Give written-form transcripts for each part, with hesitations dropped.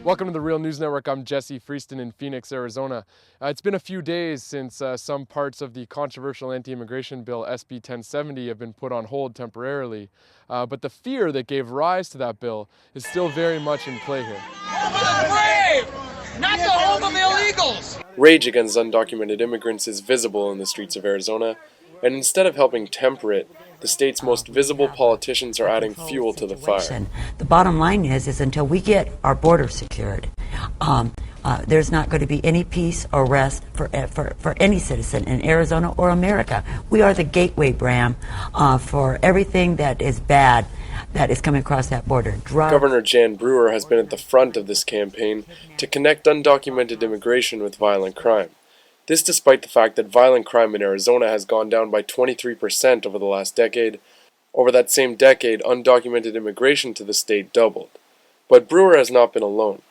Welcome to the Real News Network. I'm Jesse Freeston in Phoenix, Arizona. It's been a few days since some parts of the controversial anti-immigration bill SB 1070 have been put on hold temporarily. But the fear that gave rise to that bill is still very much in play here. Home of the brave, not the home of illegals. Rage against undocumented immigrants is visible in the streets of Arizona, and instead of helping temper it, the state's most visible politicians are adding fuel to the fire. The bottom line is until we get our border secured, there's not going to be any peace or rest for any citizen in Arizona or America. We are the gateway, Bram, for everything that is bad that is coming across that border. Governor Jan Brewer has been at the front of this campaign to connect undocumented immigration with violent crime. This despite the fact that violent crime in Arizona has gone down by 23% over the last decade. Over that same decade, undocumented immigration to the state doubled. But Brewer has not been alone.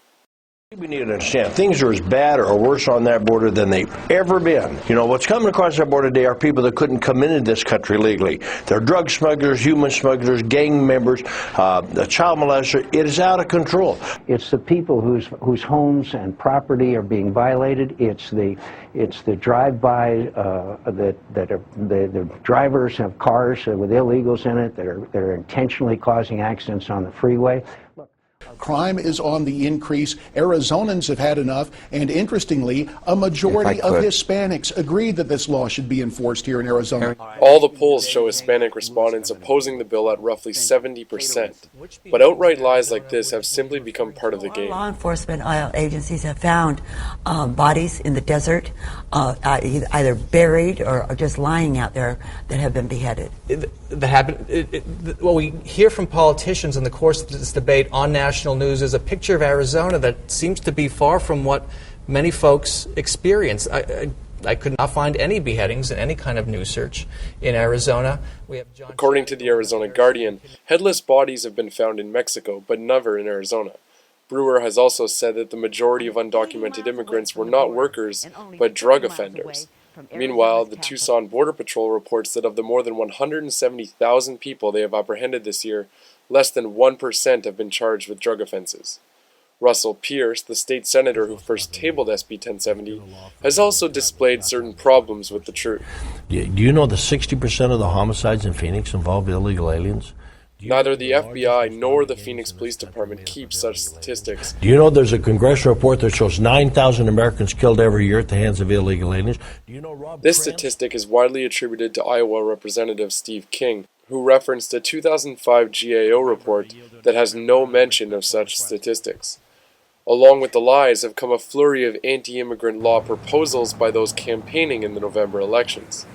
We need to understand things are as bad or worse on that border than they've ever been. You know, what's coming across that border today are people that couldn't come into this country legally. They're drug smugglers, human smugglers, gang members, a child molester. It is out of control. It's the people whose homes and property are being violated. It's the drive-by the drivers of cars with illegals in it that are intentionally causing accidents on the freeway. Look. Crime is on the increase. Arizonans have had enough, and interestingly, a majority of Hispanics agree that this law should be enforced here in Arizona. All the polls show Hispanic respondents opposing the bill at roughly 70%. But outright lies like this have simply become part of the game. Law enforcement agencies have found bodies in the desert, either buried or just lying out there that have been beheaded. What we hear from politicians in the course of this debate on national news is a picture of Arizona that seems to be far from what many folks experience. I could not find any beheadings in any kind of news search in Arizona. According to the Arizona Guardian, headless bodies have been found in Mexico, but never in Arizona. Brewer has also said that the majority of undocumented immigrants were not workers, but drug offenders. Meanwhile, the Tucson Border Patrol reports that of the more than 170,000 people they have apprehended this year, less than 1% have been charged with drug offenses. Russell Pierce, the state senator who first tabled SB 1070, has also displayed certain problems with the truth. Do you know that 60% of the homicides in Phoenix involve illegal aliens? Neither the FBI nor the Phoenix Police Department keep such statistics. Do you know there's a congressional report that shows 9,000 Americans killed every year at the hands of illegal aliens? Do you know this statistic is widely attributed to Iowa Representative Steve King, who referenced a 2005 GAO report that has no mention of such statistics. Along with the lies have come a flurry of anti-immigrant law proposals by those campaigning in the November elections.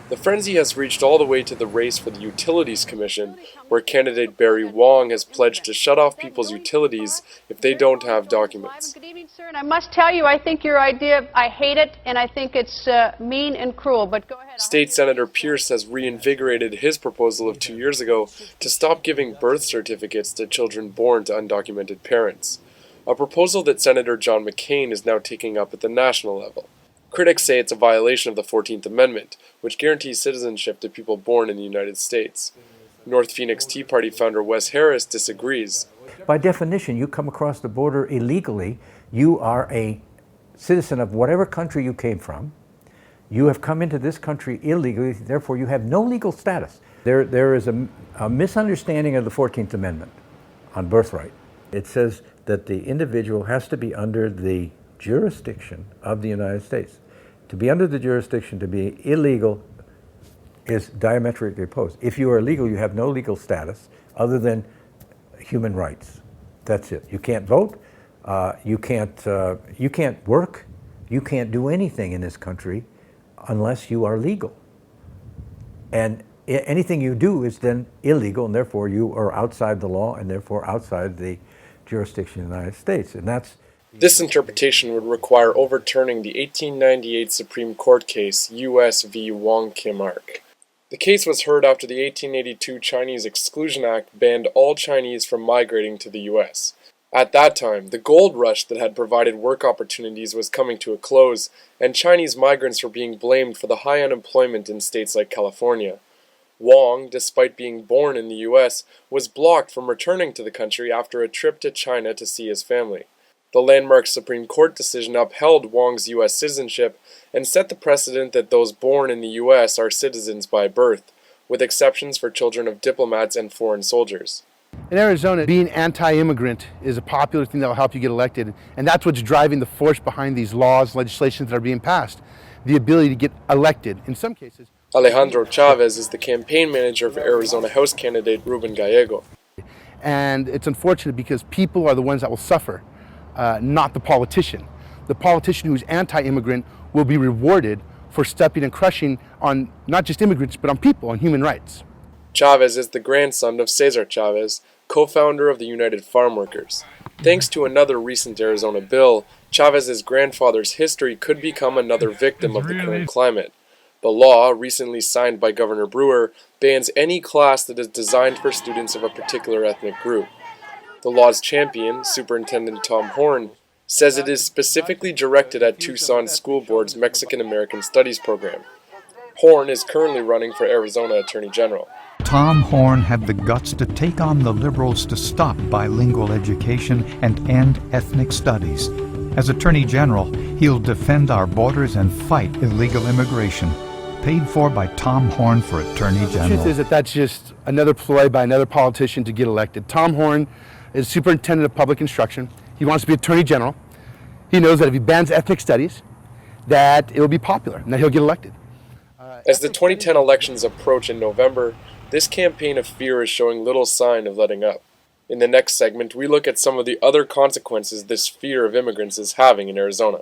The frenzy has reached all the way to the race for the Utilities Commission, where candidate Barry Wong has pledged to shut off people's utilities if they don't have documents. Good evening, sir, and I must tell you, I think your idea, I hate it, and I think it's mean and cruel, but go ahead. State Senator Pierce has reinvigorated his proposal of 2 years ago to stop giving birth certificates to children born to undocumented parents, a proposal that Senator John McCain is now taking up at the national level. Critics say it's a violation of the 14th Amendment, which guarantees citizenship to people born in the United States. North Phoenix Tea Party founder Wes Harris disagrees. By definition, you come across the border illegally, you are a citizen of whatever country you came from. You have come into this country illegally, therefore you have no legal status. There is a misunderstanding of the 14th Amendment on birthright. It says that the individual has to be under the jurisdiction of the United States. To be under the jurisdiction, to be illegal, is diametrically opposed. If you are illegal, you have no legal status other than human rights. That's it. You can't vote. You can't work. You can't do anything in this country unless you are legal. And anything you do is then illegal, and therefore you are outside the law, and therefore outside the jurisdiction of the United States. And this interpretation would require overturning the 1898 Supreme Court case U.S. v. Wong Kim Ark. The case was heard after the 1882 Chinese Exclusion Act banned all Chinese from migrating to the U.S. At that time, the gold rush that had provided work opportunities was coming to a close, and Chinese migrants were being blamed for the high unemployment in states like California. Wong, despite being born in the U.S., was blocked from returning to the country after a trip to China to see his family. The landmark Supreme Court decision upheld Wong's U.S. citizenship and set the precedent that those born in the U.S. are citizens by birth, with exceptions for children of diplomats and foreign soldiers. In Arizona, being anti-immigrant is a popular thing that will help you get elected, and that's what's driving the force behind these laws, legislations that are being passed. The ability to get elected. In some cases, Alejandro Chavez is the campaign manager for Arizona House candidate Ruben Gallego. And it's unfortunate because people are the ones that will suffer, not the politician. The politician who's anti-immigrant will be rewarded for stepping and crushing on not just immigrants, but on people, on human rights. Chavez is the grandson of Cesar Chavez, co-founder of the United Farm Workers. Thanks to another recent Arizona bill, Chavez's grandfather's history could become another victim of the current climate. The law, recently signed by Governor Brewer, bans any class that is designed for students of a particular ethnic group. The law's champion, Superintendent Tom Horn, says it is specifically directed at Tucson School Board's Mexican-American Studies program. Horn is currently running for Arizona Attorney General. Tom Horn had the guts to take on the liberals to stop bilingual education and end ethnic studies. As Attorney General, he'll defend our borders and fight illegal immigration. Paid for by Tom Horn for Attorney General. The truth is that that's just another ploy by another politician to get elected. Tom Horn is Superintendent of Public Instruction. He wants to be Attorney General. He knows that if he bans ethnic studies, that it will be popular and that he'll get elected. As the 2010 elections approach in November, this campaign of fear is showing little sign of letting up. In the next segment, we look at some of the other consequences this fear of immigrants is having in Arizona.